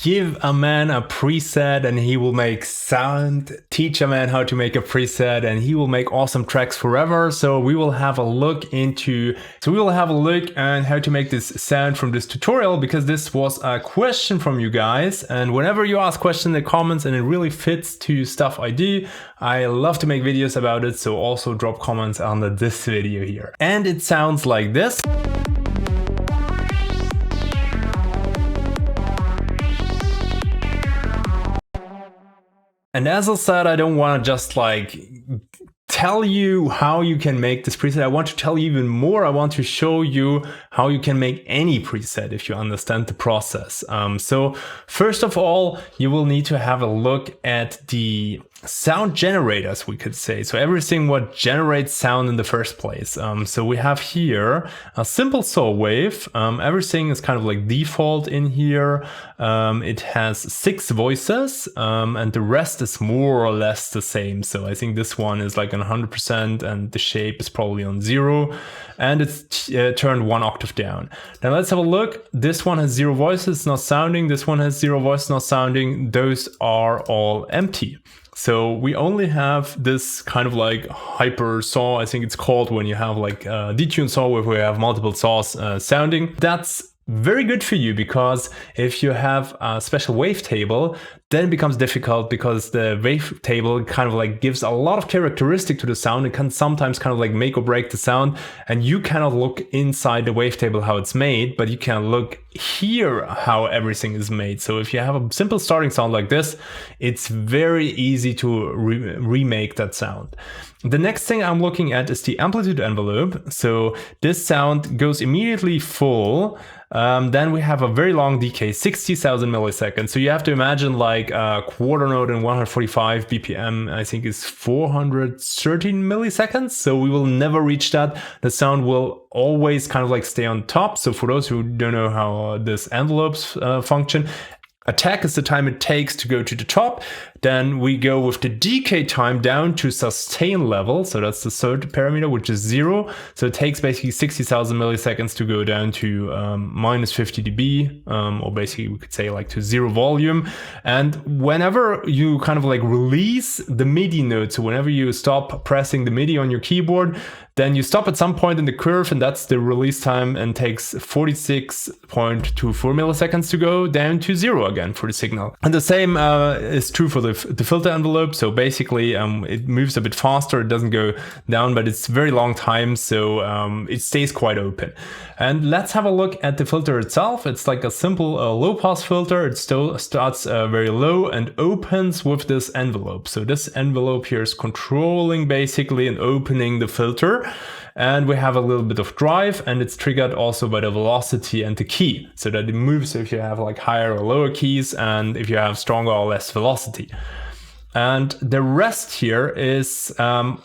give a man a preset and he will make sound, teach a man how to make a preset and he will make awesome tracks forever. So we will have a look on how to make this sound from this tutorial, because this was a question from you guys. And whenever you ask questions in the comments and it really fits to stuff I do, I love to make videos about it. So also drop comments under this video here. And it sounds like this. And as I said, I don't want to just like tell you how you can make this preset. I want to tell you even more. I want to show you how you can make any preset if you understand the process. So first of all, you will need to have a look at the sound generators, we could say. So everything what generates sound in the first place. So we have here a simple saw wave. Everything is kind of like default in here. It has 6 voices and the rest is more or less the same. So I think this one is like on 100% and the shape is probably on 0 and it's turned 1 octave down. Now let's have a look. This one has 0 voices, not sounding. This one has 0 voices, not sounding. Those are all empty. So we only have this kind of like hyper saw, I think it's called, when you have like a detuned saw where we have multiple saws sounding. That's very good for you, because if you have a special wavetable, then it becomes difficult, because the wavetable kind of like gives a lot of characteristic to the sound. It can sometimes kind of like make or break the sound, and you cannot look inside the wavetable how it's made, but you can look here how everything is made. So if you have a simple starting sound like this, it's very easy to remake that sound. The next thing I'm looking at is the amplitude envelope. So this sound goes immediately full. Then we have a very long decay, 60,000 milliseconds. So you have to imagine like a quarter note in 145 BPM, I think is 413 milliseconds. So we will never reach that. The sound will always kind of like stay on top. So for those who don't know how this envelopes function, attack is the time it takes to go to the top. Then we go with the decay time down to sustain level. So that's the third parameter, which is 0. So it takes basically 60,000 milliseconds to go down to minus 50 dB, or basically we could say like to 0 volume. And whenever you kind of like release the MIDI note, so whenever you stop pressing the MIDI on your keyboard, then you stop at some point in the curve, and that's the release time, and takes 46.24 milliseconds to go down to 0 again for the signal. And the same is true for the filter envelope. So basically it moves a bit faster, it doesn't go down, but it's very long time, so it stays quite open. And let's have a look at the filter itself. It's like a simple low pass filter. It still starts very low and opens with this envelope. So this envelope here is controlling basically and opening the filter. And we have a little bit of drive, and it's triggered also by the velocity and the key, so that it moves if you have like higher or lower keys and if you have stronger or less velocity. And the rest here is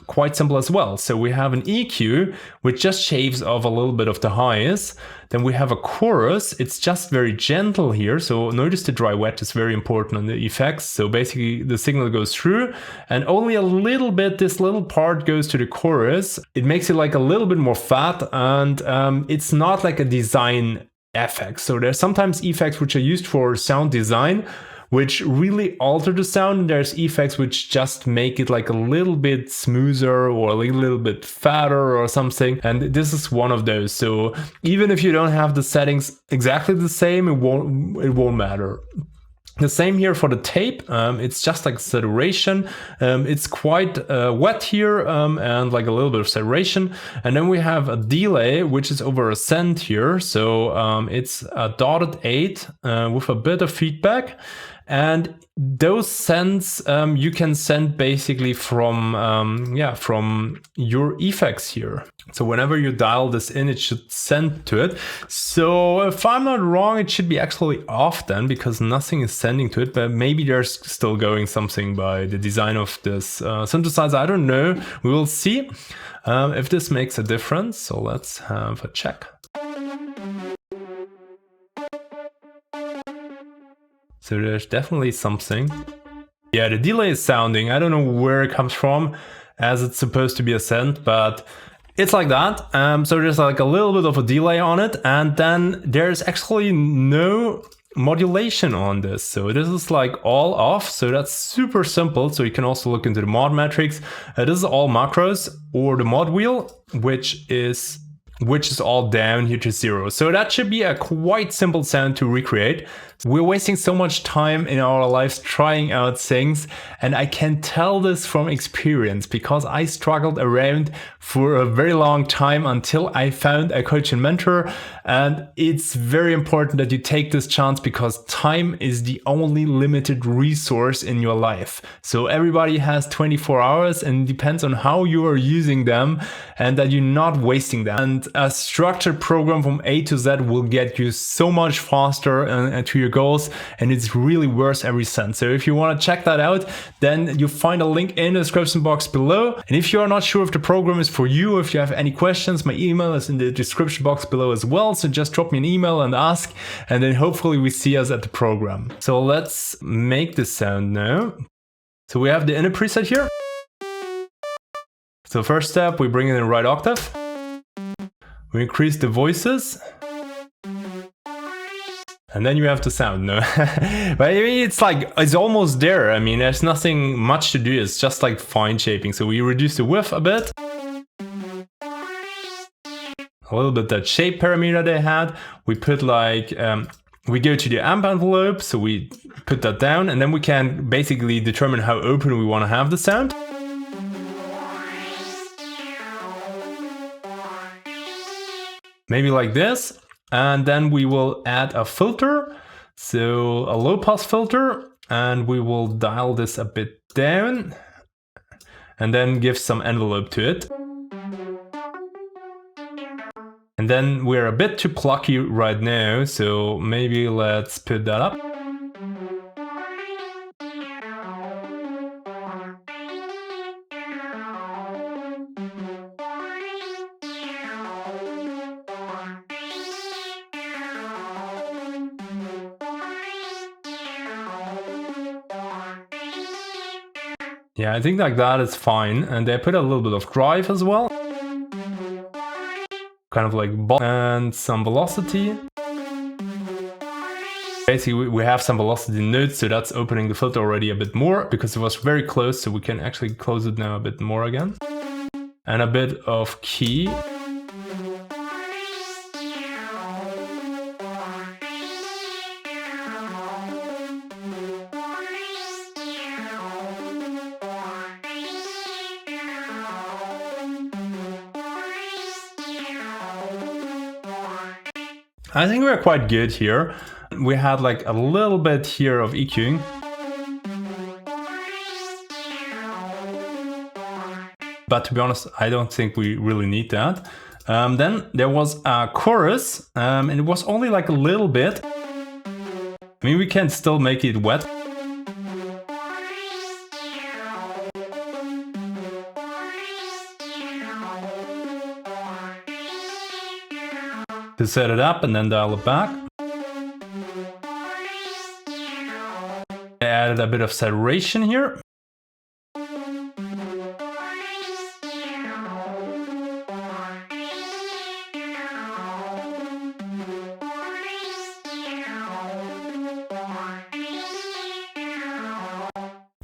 quite simple as well. So we have an EQ, which just shaves off a little bit of the highs. Then we have a chorus. It's just very gentle here. So notice the dry wet is very important on the effects. So basically the signal goes through and only a little bit, this little part goes to the chorus. It makes it like a little bit more fat, and it's not like a design effect. So there's sometimes effects which are used for sound design, which really alter the sound. There's effects which just make it like a little bit smoother or a little bit fatter or something. And this is one of those. So even if you don't have the settings exactly the same, it won't matter. The same here for the tape. It's just like saturation. It's quite wet here and like a little bit of saturation. And then we have a delay, which is over a cent here. So it's a dotted 8 with a bit of feedback. And those cents you can send basically from your effects here. So whenever you dial this in, it should send to it. So if I'm not wrong, it should be actually off then, because nothing is sending to it, but maybe there's still going something by the design of this synthesizer. I don't know. We will see if this makes a difference. So let's have a check. So there's definitely something. Yeah, the delay is sounding. I don't know where it comes from, as it's supposed to be a synth, but it's like that. So there's like a little bit of a delay on it, and then there's actually no modulation on this. So this is like all off, so that's super simple. So you can also look into the mod metrics. This is all macros, or the mod wheel, which is all down here to 0. So that should be a quite simple sound to recreate. We're wasting so much time in our lives trying out things, and I can tell this from experience because I struggled around for a very long time until I found a coach and mentor. And it's very important that you take this chance because time is the only limited resource in your life. So everybody has 24 hours, and it depends on how you are using them and that you're not wasting them. And a structured program from A to Z will get you so much faster to your goals, and it's really worth every cent. So if you want to check that out, then you find a link in the description box below. And if you are not sure if the program is for you, if you have any questions, my email is in the description box below as well. So just drop me an email and ask, and then hopefully we see us at the program. So let's make the sound now. So we have the inner preset here. So first step, we bring in the right octave. We increase the voices. And then you have the sound, no? But I mean, it's almost there. I mean, there's nothing much to do. It's just like fine shaping. So we reduce the width a bit. A little bit that shape parameter they had. We put like, we go to the amp envelope. So we put that down, and then we can basically determine how open we want to have the sound. Maybe like this. And then we will add a filter, so a low pass filter, and we will dial this a bit down and then give some envelope to it. And then we're a bit too plucky right now, so maybe let's put that up. Yeah, I think like that is fine. And they put a little bit of drive as well. Kind of like and some velocity. Basically, we have some velocity nodes, so that's opening the filter already a bit more because it was very close, so we can actually close it now a bit more again. And a bit of key. I think we're quite good here. We had like a little bit here of EQing. But to be honest, I don't think we really need that. Then there was a chorus, and it was only like a little bit. I mean, we can still make it wet. To set it up and then dial it back. I added a bit of saturation here.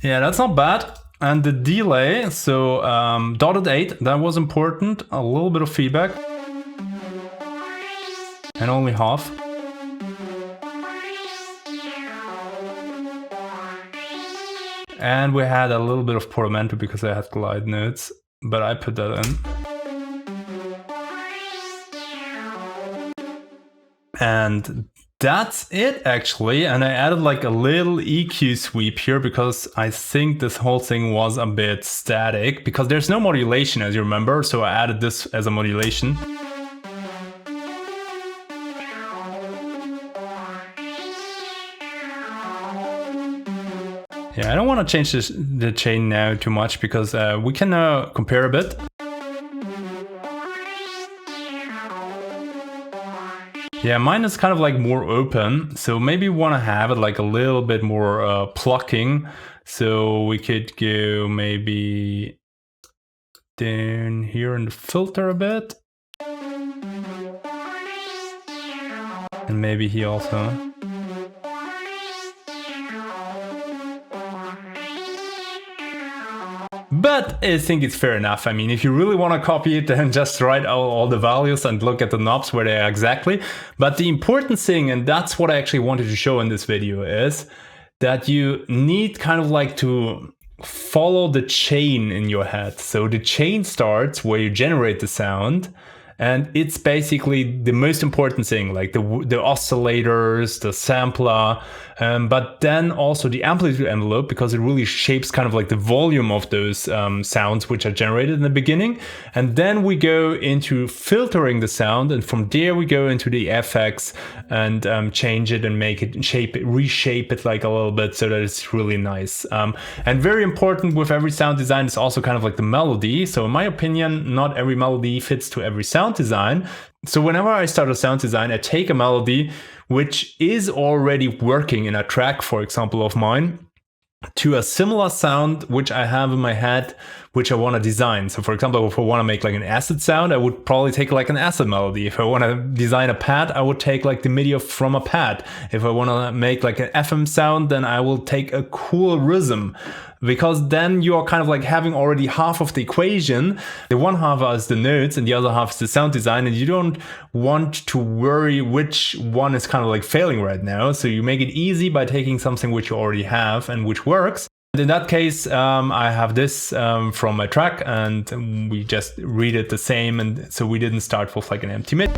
Yeah, that's not bad. And the delay, so dotted 8, that was important. A little bit of feedback. And only half. And we had a little bit of portamento because I had glide notes, but I put that in. And that's it actually. And I added like a little EQ sweep here because I think this whole thing was a bit static because there's no modulation, as you remember. So I added this as a modulation. Yeah, I don't want to change the chain now too much because we can compare a bit. Yeah, mine is kind of like more open, so maybe we want to have it like a little bit more plucking. So we could go maybe down here in the filter a bit. And maybe here also. But I think it's fair enough. I mean, if you really want to copy it, then just write all the values and look at the knobs where they are exactly. But the important thing, and that's what I actually wanted to show in this video, is that you need kind of like to follow the chain in your head. So the chain starts where you generate the sound, and it's basically the most important thing, like the oscillators, the sampler, but then also the amplitude envelope, because it really shapes kind of like the volume of those sounds which are generated in the beginning. And then we go into filtering the sound, and from there we go into the FX and change it and make it, reshape it like a little bit so that it's really nice. And very important with every sound design is also kind of like the melody. So in my opinion, not every melody fits to every sound design. So whenever I start a sound design, I take a melody which is already working in a track, for example, of mine, to a similar sound which I have in my head, which I want to design. So for example, if I want to make like an acid sound, I would probably take like an acid melody. If I want to design a pad, I would take like the MIDI from a pad. If I want to make like an FM sound, then I will take a cool rhythm, because then you are kind of like having already half of the equation. The one half is the notes and the other half is the sound design, and you don't want to worry which one is kind of like failing right now. So you make it easy by taking something which you already have and which works. And in that case, I have this from my track, and we just read it the same, and so we didn't start with like an empty MIDI.